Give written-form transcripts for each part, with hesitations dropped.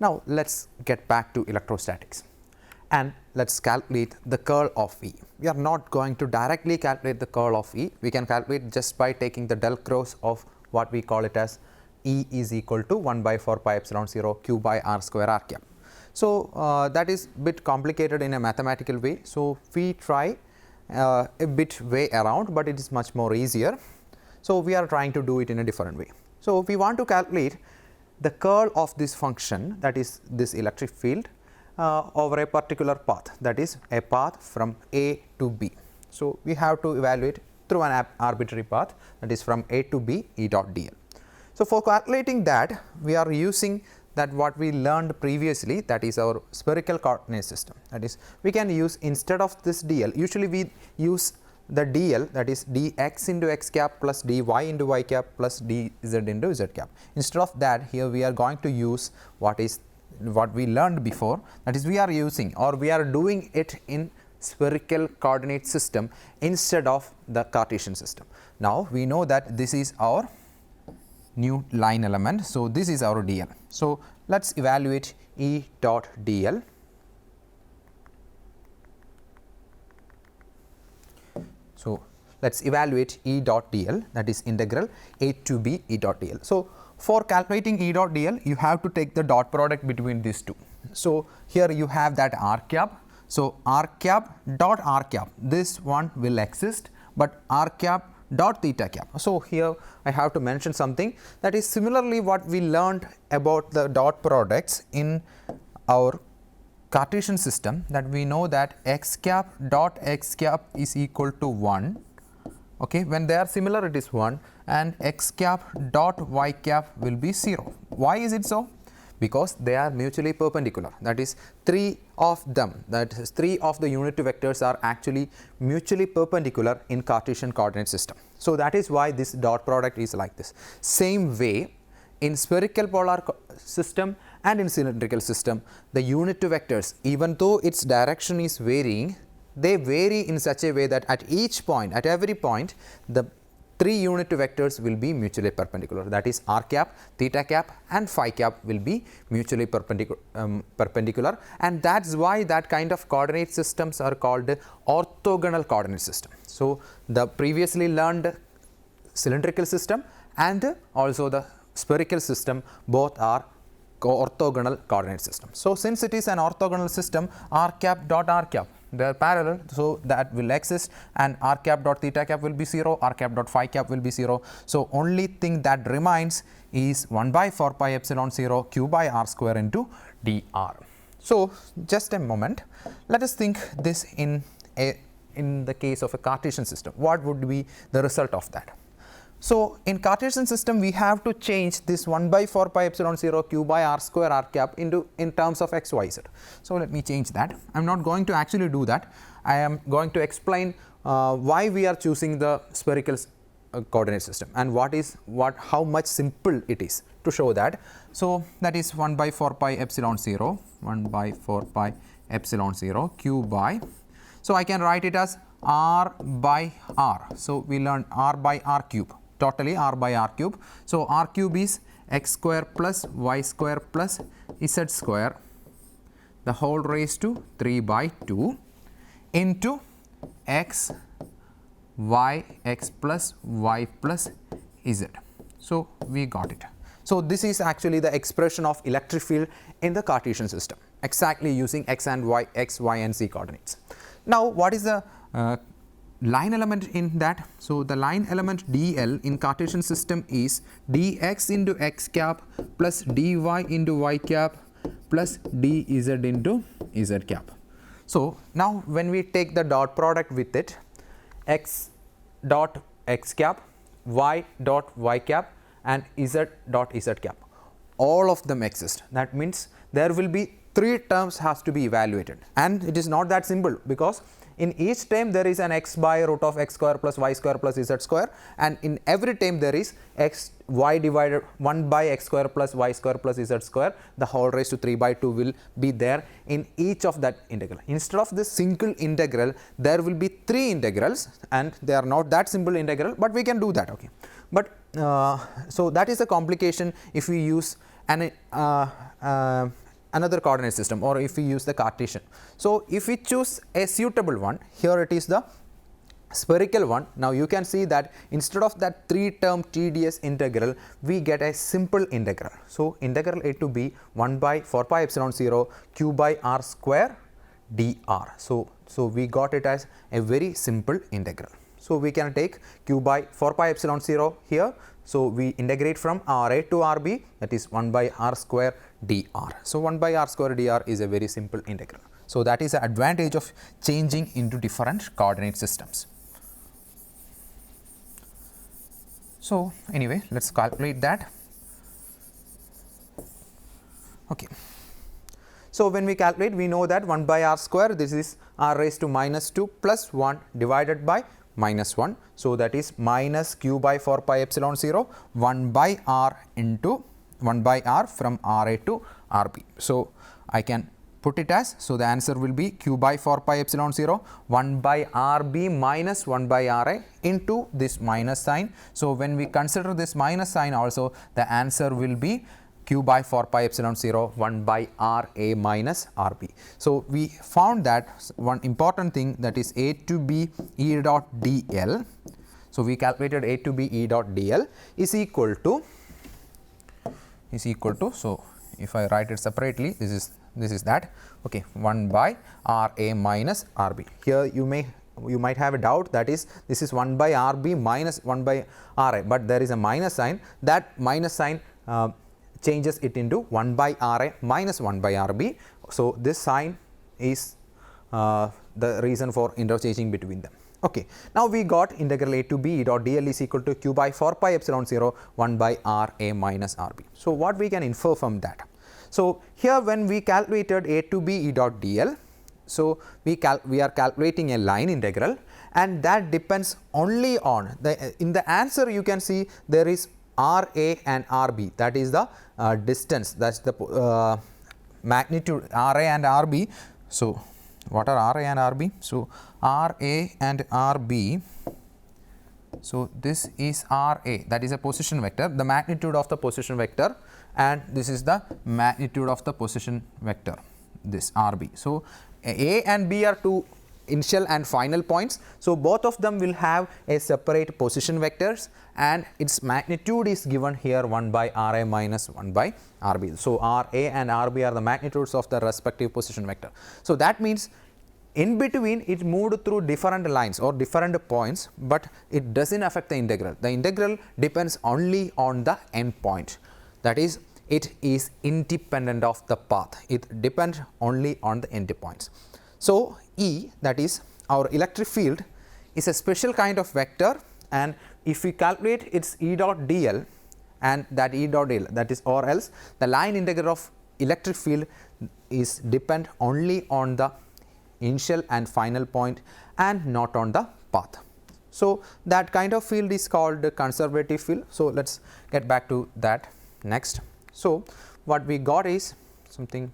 Now, let us get back to electrostatics and let us calculate the curl of E. We are not going to directly calculate the curl of E, we can calculate just by taking the del cross of what we call it as E is equal to 1 by 4 pi epsilon 0 q by r square r cap. So, that is bit complicated in a mathematical way. So, we try a bit way around, but it is much more easier. So, we are trying to do it in a different way. So, we want to calculate the curl of this function, that is this electric field over a particular path, that is a path from A to B. So, we have to evaluate through an arbitrary path, that is from A to B E dot dl. So, for calculating that, we are using that what we learned previously, that is our spherical coordinate system. That is, we can use, instead of this dl, usually we use the dl, that is dx into x cap plus dy into y cap plus dz into z cap. Instead of that, here we are going to use what we learned before, that is we are using, or we are doing it in spherical coordinate system instead of the Cartesian system. Now, we know that this is our new line element. So, this is our dl. So, let us evaluate E dot dl. So, let us evaluate E dot dl, that is integral A to B E dot dl. So, for calculating E dot dl, you have to take the dot product between these two. So, here you have that r cap. So, r cap dot r cap, this one will exist, but r cap dot theta cap. So, here I have to mention something, that is similarly what we learned about the dot products in our Cartesian system, that we know that x cap dot x cap is equal to 1, okay, when they are similar it is 1, and x cap dot y cap will be 0. Why is it so? Because they are mutually perpendicular, that is 3 of them, that is 3 of the unit vectors are actually mutually perpendicular in Cartesian coordinate system. So, that is why this dot product is like this. Same way in spherical polar system and in cylindrical system, the unit vectors, even though its direction is varying, they vary in such a way that at each point, at every point, the 3 unit vectors will be mutually perpendicular, that is r cap, theta cap and phi cap will be mutually perpendicular, and that is why that kind of coordinate systems are called orthogonal coordinate system. So, the previously learned cylindrical system and also the spherical system, both are orthogonal coordinate system. So, since it is an orthogonal system, r cap dot r cap, they are parallel, so that will exist, and r cap dot theta cap will be 0, r cap dot phi cap will be 0. So, only thing that remains is 1 by 4 pi epsilon 0 q by r square into dr. So, just a moment, let us think this in the case of a Cartesian system, what would be the result of that? So, in Cartesian system we have to change this 1 by 4 pi epsilon 0 q by r square r cap into in terms of x, y, z. So, let me change that. I am not going to actually do that. I am going to explain why we are choosing the spherical coordinate system and how much simple it is to show that. So, that is 1 by 4 pi epsilon 0, 1 by 4 pi epsilon 0 q by. So, I can write it as r by r. So, we learned r by r cube, totally r by r cube. So, r cube is x square plus y square plus z square, the whole raised to 3 by 2 into x y x plus y plus z. So, we got it. So, this is actually the expression of electric field in the Cartesian system, exactly using x and y, x, y and z coordinates. Now, what is the line element in that? So, the line element dl in Cartesian system is dx into x cap plus dy into y cap plus dz into z cap. So, now when we take the dot product with it, x dot x cap, y dot y cap and z dot z cap, all of them exist. That means there will be 3 terms has to be evaluated, and it is not that simple, because in each term there is an x by root of x square plus y square plus z square, and in every term there is x y divided 1 by x square plus y square plus z square, the whole raised to 3 by 2 will be there in each of that integral. Instead of this single integral, there will be 3 integrals, and they are not that simple integral, but we can do that. Okay, but so that is a complication if we use an another coordinate system, or if we use the Cartesian. So if we choose a suitable one, here it is the spherical one. Now you can see that instead of that 3-term tedious integral, we get a simple integral. So integral a to b 1 by 4 pi epsilon 0 q by r square dr. So we got it as a very simple integral. So we can take q by 4 pi epsilon 0 here. So we integrate from Ra to Rb, that is 1 by r square dr. So 1 by r square dr is a very simple integral. So that is the advantage of changing into different coordinate systems. So anyway, let's calculate that. Okay. So when we calculate, we know that 1 by r square, this is r raised to minus 2 plus 1 divided by minus 1. So that is minus q by 4 pi epsilon 0 1 by r into 1 by r from Ra to Rb. So I can put it as, so the answer will be q by 4 pi epsilon 0 1 by Rb minus 1 by Ra into this minus sign. So when we consider this minus sign also, the answer will be q by 4 pi epsilon 0 1 by Ra minus Rb. So we found that one important thing, that is a to b e dot dl. So we calculated a to b e dot dl is equal to, so if I write it separately, this is that, okay, 1 by Ra minus Rb. Here you might have a doubt, that is, this is 1 by Rb minus 1 by Ra, but there is a minus sign. That minus sign changes it into 1 by Ra minus 1 by Rb. So this sign is the reason for interchanging between them. Okay. Now we got integral a to b e dot dl is equal to q by 4 pi epsilon 0 1 by Ra minus Rb. So what we can infer from that? So here when we calculated a to b e dot dl, so we are calculating a line integral, and that depends only on the, in the answer you can see there is Ra and Rb, that is the distance, that is the magnitude Ra and Rb. So what are Ra and Rb? So Ra and Rb, so this is Ra, that is a position vector, the magnitude of the position vector, and this is the magnitude of the position vector, this Rb. So a and b are two initial and final points. So both of them will have a separate position vectors, and its magnitude is given here 1 by Ra minus 1 by Rb. So Ra and Rb are the magnitudes of the respective position vector. So that means in between it moved through different lines or different points, but it does not affect the integral. The integral depends only on the end point, that is, it is independent of the path, it depends only on the end points. So E, that is our electric field, is a special kind of vector, and if we calculate its E dot dl, and that E dot dl, that is, or else the line integral of electric field is depend only on the initial and final point and not on the path. So that kind of field is called the conservative field. So let's get back to that next. So what we got is something.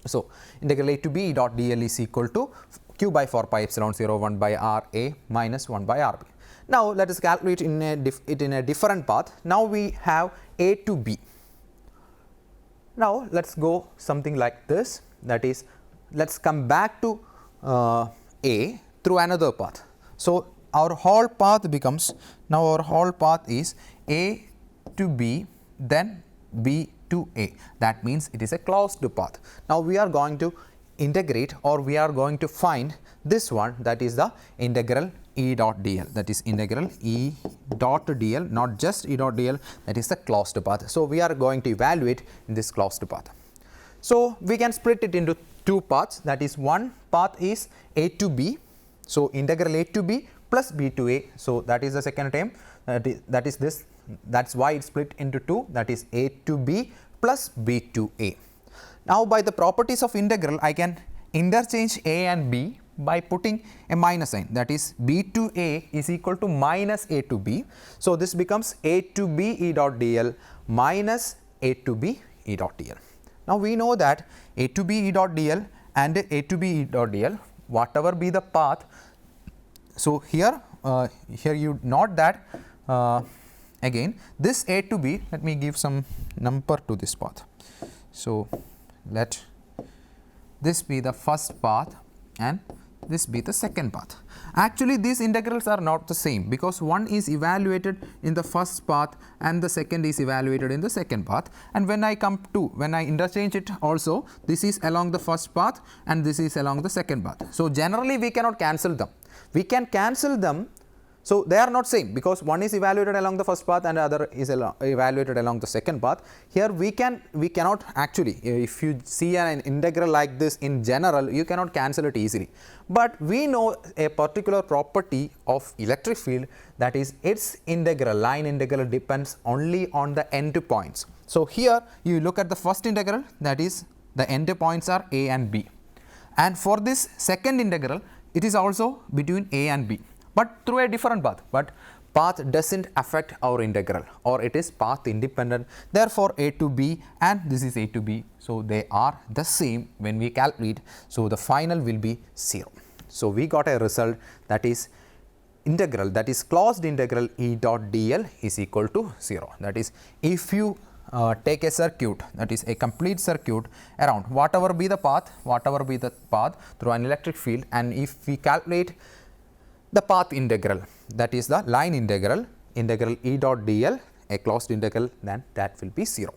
So integral a to b dot dl is equal to q by 4 pi epsilon 0 1 by Ra minus 1 by Rb. Now let us calculate it in a different path. Now we have a to b. Now let us go something like this, that is, let us come back to a through another path. So our whole path becomes, now our whole path is a to b, then b to a. That means it is a closed path. Now we are going to integrate, or we are going to find this one, that is the integral E dot dl, that is integral E dot dl, not just E dot dl, that is the closed path. So we are going to evaluate in this closed path. So we can split it into two parts, that is, one path is a to b, so integral a to b plus b to a. So that is the second term, that is this, that is why it split into two, that is a to b plus b to a. Now by the properties of integral, I can interchange a and b by putting a minus sign, that is, b to a is equal to minus a to b. So this becomes a to b e dot dl minus a to b e dot dl. Now we know that a to b e dot dl and a to b e dot dl, whatever be the path. So here you note that again this a to b, let me give some number to this path. So let this be the first path and this be the second path. Actually these integrals are not the same, because one is evaluated in the first path and the second is evaluated in the second path, and when I interchange it also, this is along the first path and this is along the second path. So generally we cannot cancel them. We can cancel them, so they are not same, because one is evaluated along the first path and the other is evaluated along the second path. Here we cannot actually, if you see an integral like this in general, you cannot cancel it easily. But we know a particular property of electric field, that is its integral, line integral, depends only on the end points. So here you look at the first integral, that is the end points are A and B, and for this second integral it is also between A and B, but through a different path. But path doesn't affect our integral, or it is path independent. Therefore A to B and this is A to B, so they are the same when we calculate. So the final will be 0. So we got a result, that is integral, that is closed integral E dot dl is equal to 0. That is, if you take a circuit, that is a complete circuit around whatever be the path through an electric field, and if we calculate the path integral, that is the line integral E dot dl, a closed integral, then that will be 0.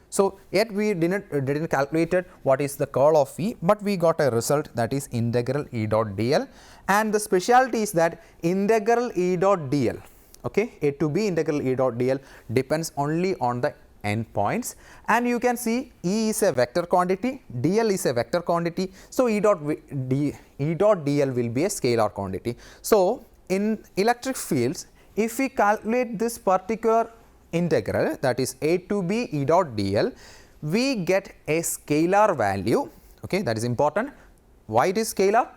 So yet we didn't calculate what is the curl of E, but we got a result, that is integral E dot dl, and the specialty is that integral E dot dl, okay, A to B integral E dot dl depends only on the end points, and you can see E is a vector quantity, dl is a vector quantity, so E dot dl will be a scalar quantity. So in electric fields, if we calculate this particular integral, that is A to B E dot dl, we get a scalar value, okay, that is important. Why it is scalar?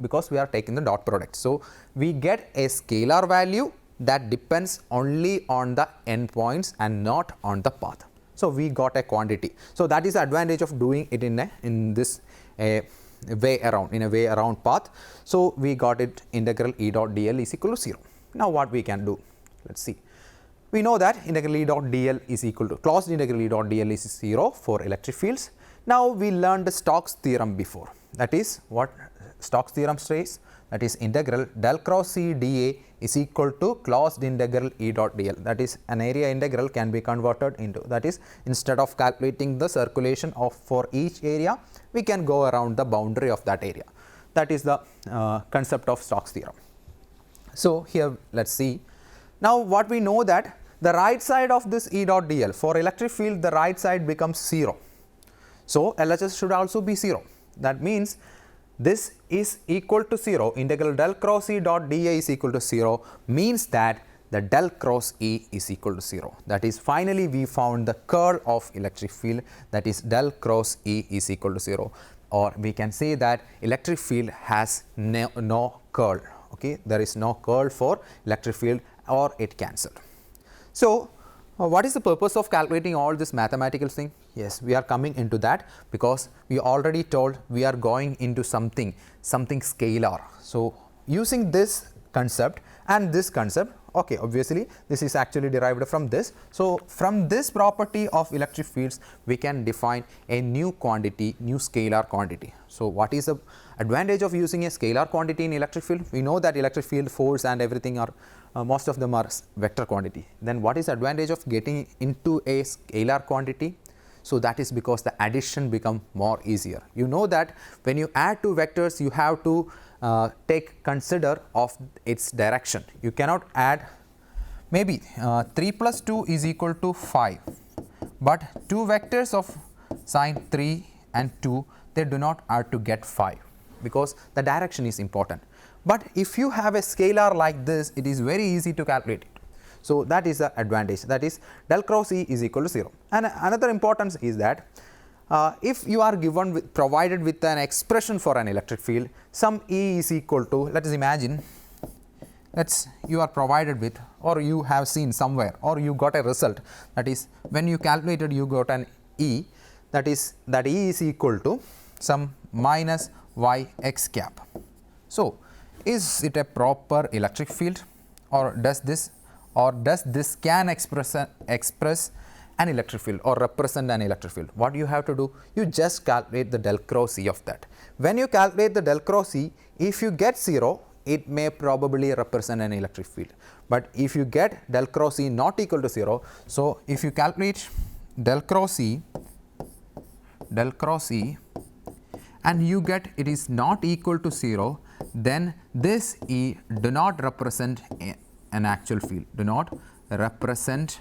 Because we are taking the dot product. So we get a scalar value that depends only on the endpoints and not on the path. So we got a quantity. So that is the advantage of doing it in this way around path. So we got it, integral E dot dl is equal to 0. Now what we can do? Let's see. We know that integral E dot dl is equal to, closed integral E dot dl is 0 for electric fields. Now we learned the Stokes theorem before. That is what Stokes theorem says, that is integral del cross C dA is equal to closed integral E dot dl. That is, an area integral can be converted into, that is, instead of calculating the circulation of for each area, we can go around the boundary of that area. That is the concept of Stokes theorem. So here let's see. Now what we know, that the right side of this E dot dl, for electric field the right side becomes 0. So LHS should also be 0. That means this is equal to 0, integral del cross E dot dA is equal to 0, means that the del cross E is equal to 0. That is, finally we found the curl of electric field, that is del cross E is equal to 0, or we can say that electric field has no curl, okay, there is no curl for electric field, or it cancelled. So what is the purpose of calculating all this mathematical thing? Yes, we are coming into that because we already told we are going into something scalar. So using this concept and this concept, okay, obviously this is actually derived from this. So from this property of electric fields, we can define a new quantity, new scalar quantity. So what is the advantage of using a scalar quantity in electric field? We know that electric field force and everything are most of them are vector quantity. Then what is the advantage of getting into a scalar quantity? So that is because the addition become more easier. You know that when you add two vectors, you have to consider of its direction. You cannot add, maybe 3 plus 2 is equal to 5, but two vectors of sign 3 and 2, they do not add to get 5 because the direction is important. But if you have a scalar like this, it is very easy to calculate it. So that is the advantage, that is del cross E is equal to 0. And another importance is that if you are provided with an expression for an electric field, some E is equal to, let us imagine, you are provided with, or you have seen somewhere, or you got a result, that is when you calculated you got an E, that is that E is equal to some minus y x cap. So is it a proper electric field, or does this can express an electric field or represent an electric field, what you have to do? You just calculate the del cross E of that. When you calculate the del cross E, if you get 0, it may probably represent an electric field. But if you get del cross E not equal to 0, so if you calculate del cross E and you get it is not equal to 0, then this E do not represent an actual field, do not represent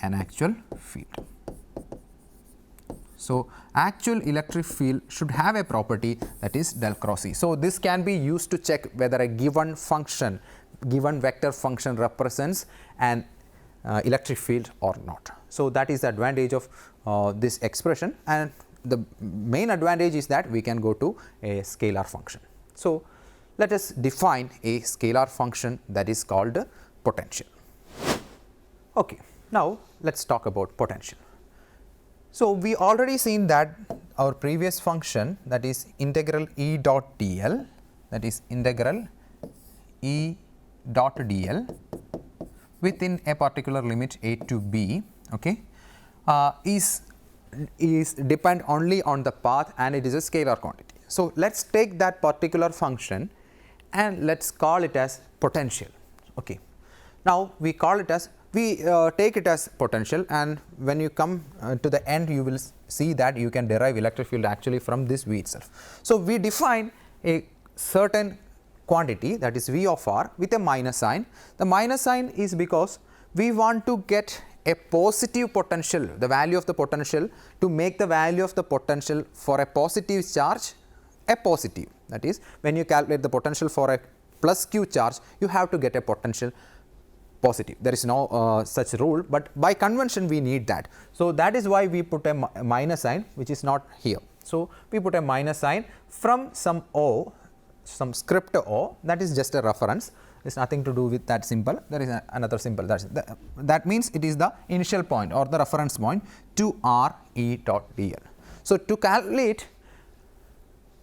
an actual field. So, actual electric field should have a property that is del cross E. So, this can be used to check whether a given function, given vector function represents an electric field or not. So, that is the advantage of this expression, and the main advantage is that we can go to a scalar function. So, let us define a scalar function that is called potential. Okay. Now, let us talk about potential. So, we already seen that our previous function, that is integral E dot dl, that is integral E dot dl within a particular limit a to b, okay, is depend only on the path, and it is a scalar quantity. So, let us take that particular function and let us call it as potential. Okay. Now, we call it as take it as potential, and when you come to the end, you will see that you can derive electric field actually from this V itself. So, we define a certain quantity, that is V of r, with a minus sign. The minus sign is because we want to get a positive potential, the value of the potential, to make the value of the potential for a positive charge a positive. That is, when you calculate the potential for a plus q charge, you have to get a potential positive. There is no such rule, but by convention we need that. So, that is why we put a minus sign, which is not here. So, we put a minus sign from some O, some script O, that is just a reference. It is nothing to do with that symbol. There is another symbol, that means it is the initial point or the reference point to r E dot dl. So, to calculate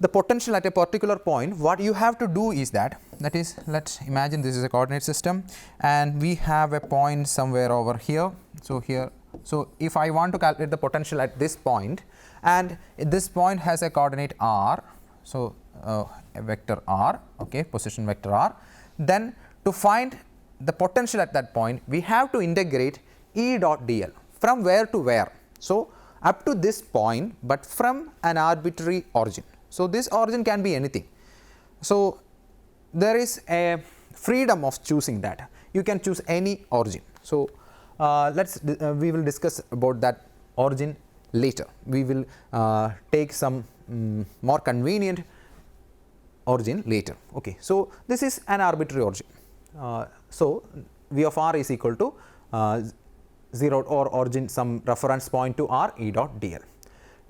the potential at a particular point, what you have to do is that is, let us imagine this is a coordinate system and we have a point somewhere over here. So, here, so if I want to calculate the potential at this point, and this point has a coordinate r, so a vector r, okay, position vector r, then to find the potential at that point, we have to integrate E dot dl from where to where. So, up to this point, but from an arbitrary origin. So, this origin can be anything. So, there is a freedom of choosing that. You can choose any origin. So, we will discuss about that origin later. We will take some more convenient origin later. Okay. So, this is an arbitrary origin. So, V of r is equal to 0 or origin some reference point to r E dot dl.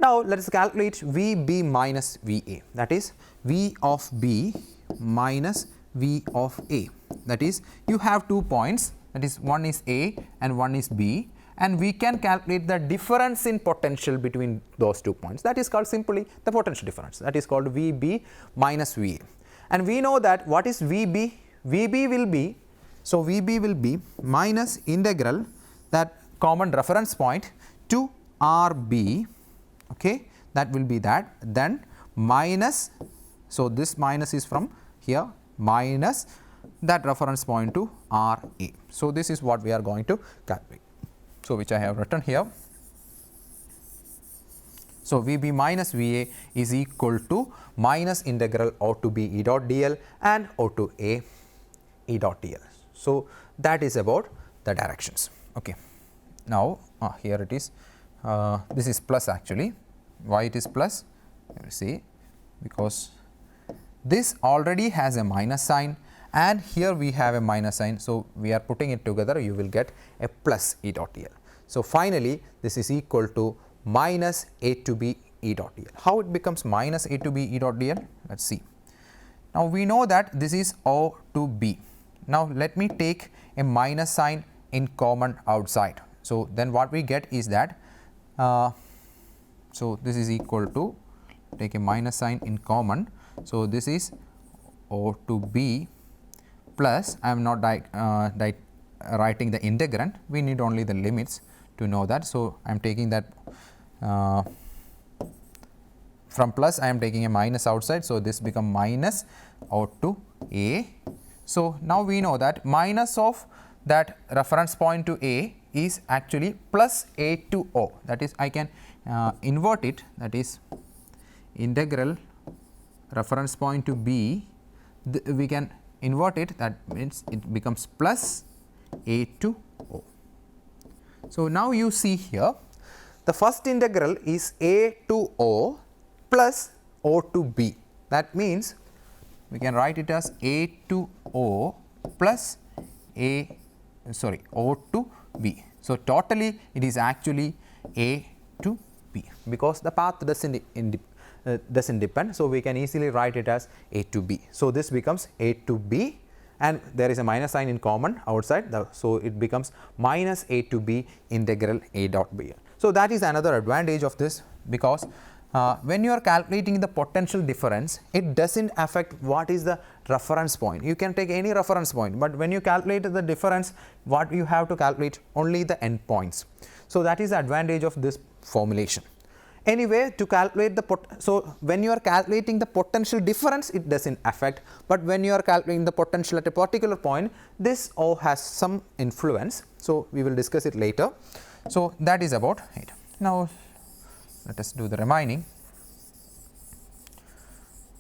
Now, let us calculate V b minus V a, that is V of b minus V of a, that is you have 2 points, that is one is a and one is b, and we can calculate the difference in potential between those 2 points, that is called simply the potential difference, that is called V b minus V a. And we know that what is V b? V b will be, so V b will be minus integral that common reference point to R b, okay, that will be that, then minus, so this minus is from here, minus that reference point to R a. So, this is what we are going to calculate. So, which I have written here. So, V b minus V a is equal to minus integral O to b E dot dl and O to a E dot dl. So, that is about the directions. Okay. Now, here it is, this is plus actually. Why it is plus? Let me see, because this already has a minus sign and here we have a minus sign. So, we are putting it together, you will get a plus E dot dl. So, finally, this is equal to minus a to b E dot dl. How it becomes minus a to b E dot dl? Let us see. Now, we know that this is O to b. Now, let me take a minus sign in common outside. So, then what we get is that, so this is equal to, take a minus sign in common. So, this is O to b plus, I am not writing the integrand, we need only the limits to know that. So, I am taking that from plus, I am taking a minus outside. So, this become minus out to A. So, now we know that minus of that reference point to A is actually plus A to O, that is I can invert it, that is integral reference point to B, we can invert it, that means it becomes plus A to O. So, now you see here the first integral is A to O plus O to B, that means we can write it as A to O plus O to B. So, totally it is actually A to B, because the path does not depend. So, we can easily write it as A to B. So, this becomes A to B, and there is a minus sign in common outside. So, it becomes minus A to B integral A dot B. So, that is another advantage of this, because when you are calculating the potential difference, it does not affect what is the reference point. You can take any reference point, but when you calculate the difference, what you have to calculate only the endpoints. So, that is the advantage of this formulation. Anyway, to calculate the so when you are calculating the potential difference, it does not affect, but when you are calculating the potential at a particular point, this O has some influence. So, we will discuss it later. So, that is about it. Now, let us do the remaining.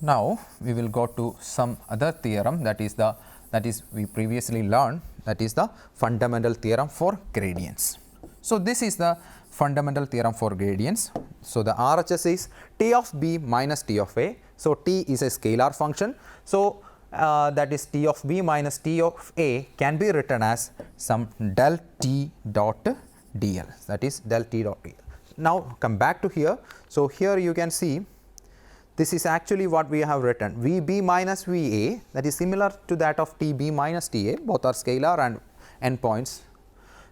Now, we will go to some other theorem, that is we previously learned, that is the fundamental theorem for gradients. So, this is the fundamental theorem for gradients. So, the RHS is T of B minus T of A. So, T is a scalar function. So, that is T of B minus T of A can be written as some del T dot dl, that is del T dot dl. Now, come back to here. So, here you can see this is actually what we have written, Vb minus Va, that is similar to that of Tb minus Ta, both are scalar and endpoints.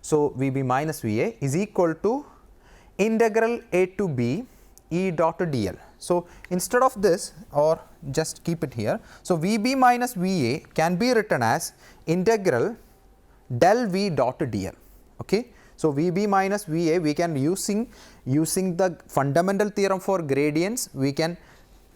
So, Vb minus Va is equal to integral A to B E dot dl. So, instead of this, or just keep it here. So, Vb minus Va can be written as integral del V dot dl. Okay. So, Vb minus Va we can using the fundamental theorem for gradients, we can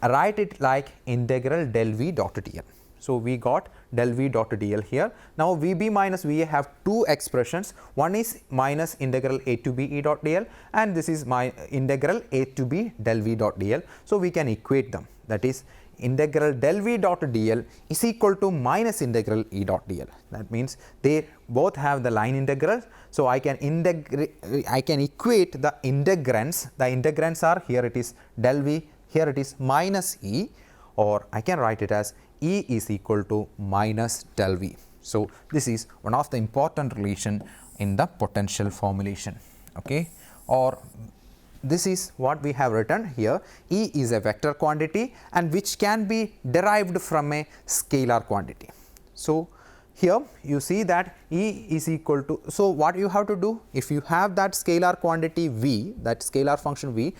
write it like integral del V dot dl. So, we got del V dot dl here. Now, Vb minus Va have two expressions, one is minus integral A to B E dot dl, and this is my integral A to B del V dot dl. So, we can equate them, that is integral del V dot dl is equal to minus integral E dot dl. That means they both have the line integrals. So, I can equate the integrands. The integrands are, here it is del V, here it is minus E, or I can write it as E is equal to minus del V. So, this is one of the important relation in the potential formulation. Okay, or this is what we have written here, E is a vector quantity and which can be derived from a scalar quantity. So, here you see that E is equal to, so what you have to do, if you have that scalar quantity V, that scalar function V,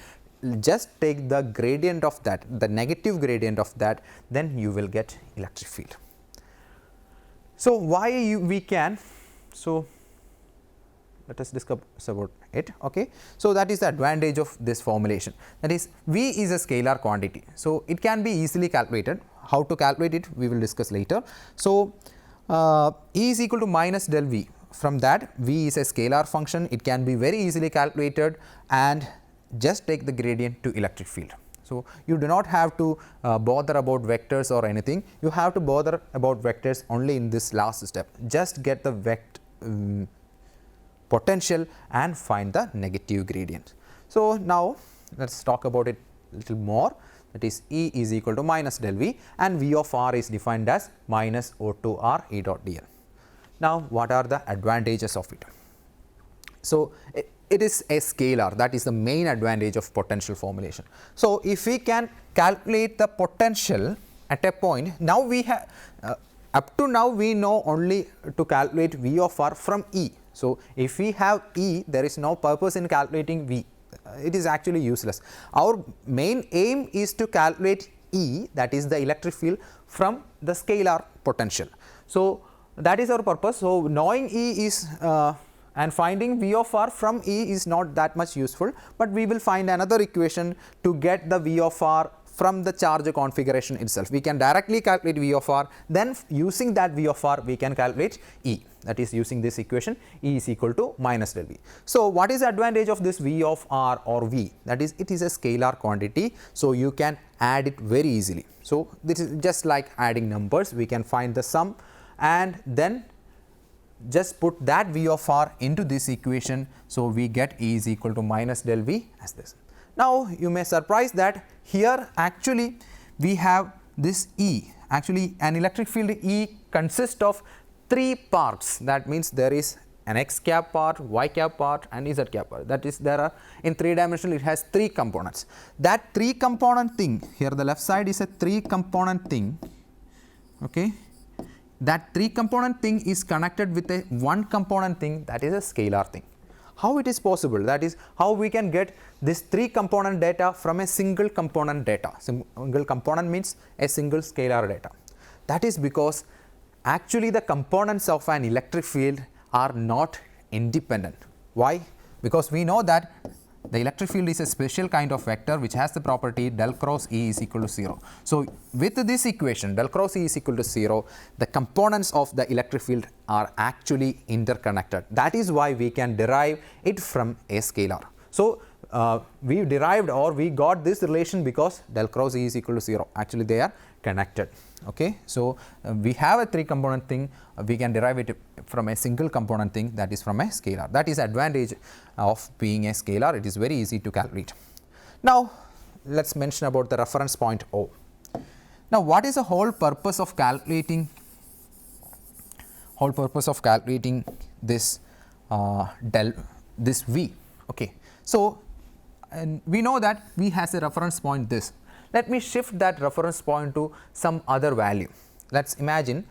just take the gradient of that, the negative gradient of that, then you will get electric field. So, why we can, so let us discuss about it. Okay. So, that is the advantage of this formulation, that is V is a scalar quantity. So, it can be easily calculated. How to calculate it we will discuss later. So, E is equal to minus del V, from that V is a scalar function, it can be very easily calculated, and just take the gradient to electric field. So, you do not have to bother about vectors or anything, you have to bother about vectors only in this last step, just get the potential and find the negative gradient. So, now let us talk about it a little more, that is E is equal to minus del V and V of R is defined as minus O to R E dot dl. Now, what are the advantages of it? So, it is a scalar, that is the main advantage of potential formulation. So, if we can calculate the potential at a point, now we have up to now we know only to calculate V of R from E. So, if we have E, there is no purpose in calculating V, it is actually useless. Our main aim is to calculate E, that is the electric field, from the scalar potential. So, that is our purpose. So knowing E is and finding V of R from E is not that much useful, but we will find another equation to get the V of R from the charge configuration itself. We can directly calculate V of R, then using that V of R we can calculate E, that is using this equation E is equal to minus del V. So what is the advantage of this V of R or V? That is, it is a scalar quantity, so you can add it very easily. So this is just like adding numbers, we can find the sum and then just put that V of R into this equation. So we get E is equal to minus del V as this. Now you may surprise that here actually we have this E, actually an electric field E consists of 3 parts. That means there is an x cap part, y cap part and z cap part. That is, there are in 3 dimensional it has 3 components. That 3 component thing, here the left side is a 3 component thing, okay. That 3 component thing is connected with a 1 component thing, that is a scalar thing. How it is possible? That is how we can get this 3 component data from a single component data. Single component means a single scalar data. That is because actually the components of an electric field are not independent. Why? Because we know that the electric field is a special kind of vector which has the property del cross E is equal to 0. So with this equation del cross E is equal to 0, the components of the electric field are actually interconnected. That is why we can derive it from a scalar. So we derived or we got this relation because del cross E is equal to 0. Actually they are connected. Okay, so we have a 3 component thing, we can derive it from a single component thing, that is from a scalar. That is advantage of being a scalar, it is very easy to calculate. Now let us mention about the reference point O. Now what is the whole purpose of calculating this this V? Okay, so and we know that V has a reference point this. Let me shift that reference point to some other value. Let us imagine,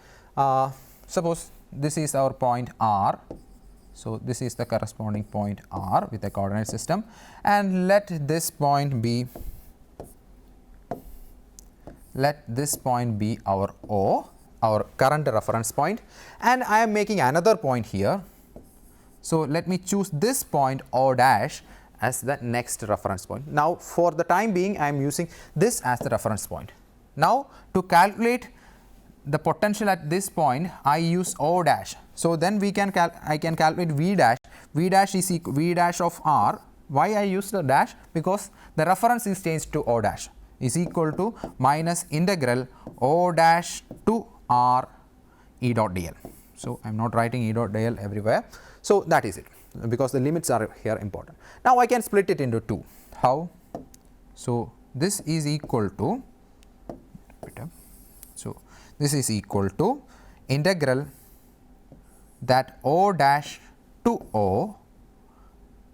suppose this is our point R. So this is the corresponding point R with a coordinate system, and let this point be our O, our current reference point, and I am making another point here. So let me choose this point O dash as the next reference point. Now for the time being I am using this as the reference point. Now to calculate the potential at this point I use O dash. So then we can I can calculate V dash. V dash is equal V dash of R. Why I use the dash? Because the reference is changed to O dash is equal to minus integral O dash to R E dot dl. So I am not writing E dot dl everywhere. So that is it, because the limits are here important. Now I can split it into 2. How? So this is equal to, so this is equal to integral that O dash to O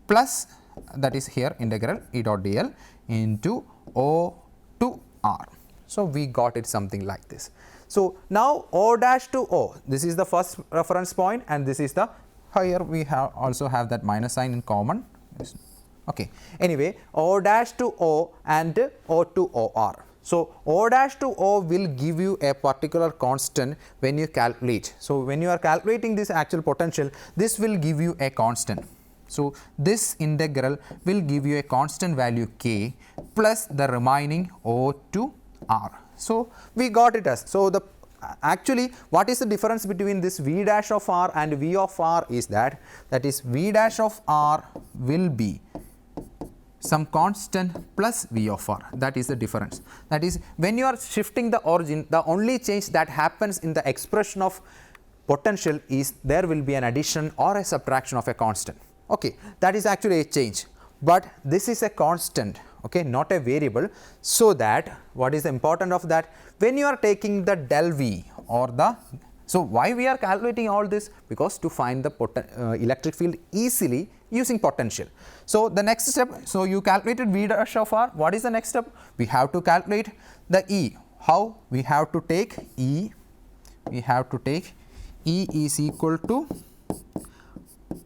plus, that is here integral E dot dl into O to R. So we got it something like this. So now O dash to O, this is the first reference point and this is the, here we have also have that minus sign in common. Okay. Anyway, O dash to O and O to OR. So O dash to O will give you a particular constant when you calculate. So when you are calculating this actual potential, this will give you a constant. So this integral will give you a constant value K plus the remaining O to R. So we got it as, so the actually what is the difference between this V dash of R and V of R is that is V dash of R will be some constant plus V of R. That is the difference. That is, when you are shifting the origin, the only change that happens in the expression of potential is there will be an addition or a subtraction of a constant. Okay, that is actually a change, but this is a constant, okay, not a variable. So that what is important of that, when you are taking the del V or the, so why we are calculating all this? Because to find the electric field easily using potential. So the next step, so you calculated V dash of R. What is the next step? We have to calculate the E. How? We have to take E, we have to take E is equal to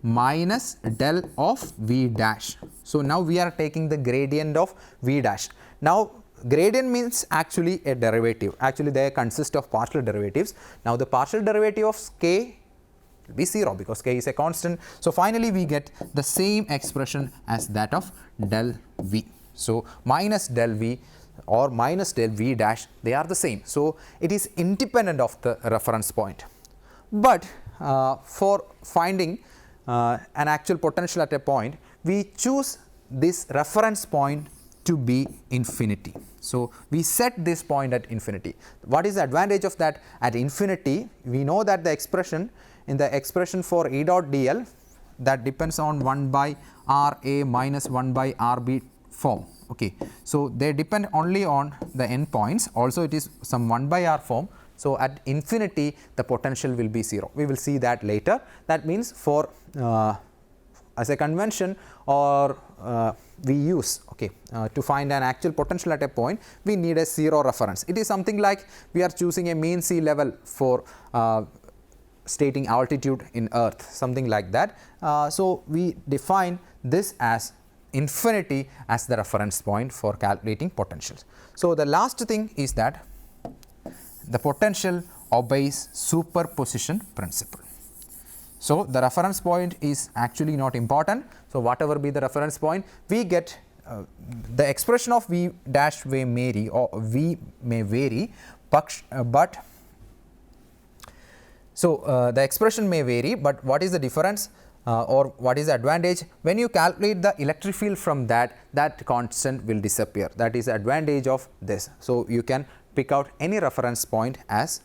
minus del of V dash. So now we are taking the gradient of V dash. Now gradient means actually a derivative. Actually, they consist of partial derivatives. Now, the partial derivative of k will be 0 because k is a constant. So, finally, we get the same expression as that of del v. So, minus del v or minus del v dash, they are the same. So, it is independent of the reference point. But for finding an actual potential at a point, we choose this reference point to be infinity. So, we set this point at infinity. What is the advantage of that? At infinity, we know that the expression in the expression for E dot dl, that depends on 1 by R A minus 1 by R B form. Okay. So, they depend only on the endpoints, also it is some 1 by R form. So, at infinity the potential will be 0. We will see that later. That means for as a convention or we use to find an actual potential at a point, we need a 0 reference. It is something like we are choosing a mean sea level for stating altitude in earth, something like that. So, we define this as infinity as the reference point for calculating potentials. So, the last thing is that the potential obeys superposition principle. So, the reference point is actually not important. So, whatever be the reference point, we get the expression of v dash may vary or v may vary, but so the expression may vary, but what is the difference or what is the advantage? When you calculate the electric field from that, that constant will disappear. That is the advantage of this. So, you can pick out any reference point as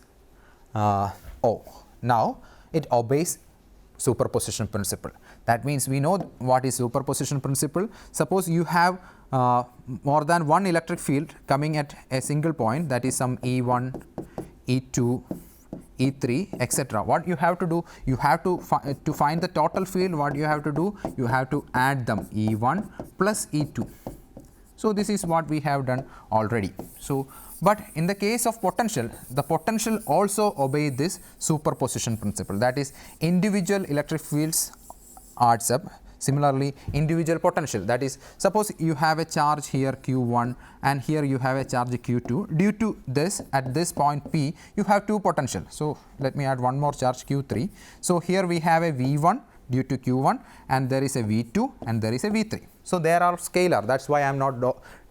O. Now, it obeys superposition principle. That means we know what is superposition principle. Suppose you have more than one electric field coming at a single point, that is some E1, E2, E3, etc. What you have to do? You have to find the total field. What you have to do? You have to add them, E1 plus E2. So, this is what we have done already. So, but in the case of potential, the potential also obey this superposition principle, that is individual electric fields adds up. Similarly, individual potential, that is suppose you have a charge here Q1 and here you have a charge Q2. Due to this, at this point P, you have two potential. So, let me add one more charge Q3. So, here we have a V1 due to Q1 and there is a V2 and there is a V3. So, there are scalar, that is why I am not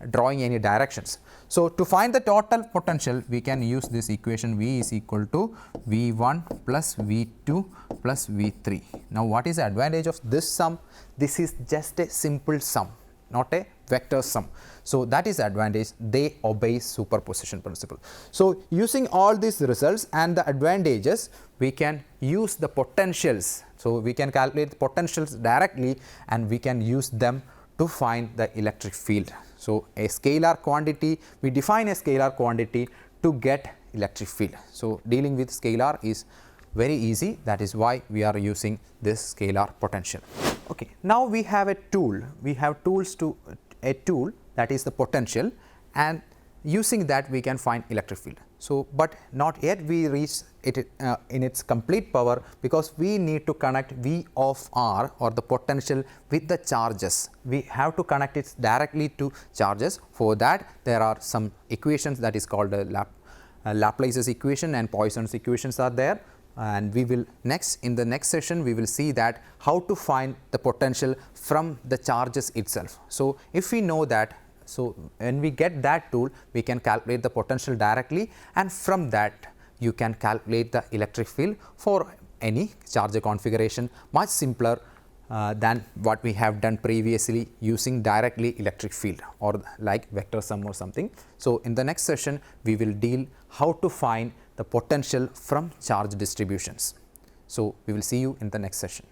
drawing any directions. So, to find the total potential, we can use this equation V is equal to V1 plus V2 plus V3. Now, what is the advantage of this sum? This is just a simple sum, not a vector sum. So, that is the advantage, they obey superposition principle. So, using all these results and the advantages, we can use the potentials. So, we can calculate the potentials directly and we can use them to find the electric field. So, a scalar quantity, we define a scalar quantity to get electric field. So, dealing with scalar is very easy, that is why we are using this scalar potential. Okay. Now, we have a tool, we have tools to a tool, that is the potential, and using that we can find electric field. So, but not yet we reach it in its complete power, because we need to connect V of R or the potential with the charges. We have to connect it directly to charges. For that, there are some equations, that is called Laplace's equation and Poisson's equations are there, and we will in the next session we will see that how to find the potential from the charges itself. So, if we know that, so when we get that tool, we can calculate the potential directly, and from that you can calculate the electric field for any charge configuration, much simpler than what we have done previously using directly electric field or like vector sum or something. So, in the next session we will deal how to find the potential from charge distributions. So, we will see you in the next session.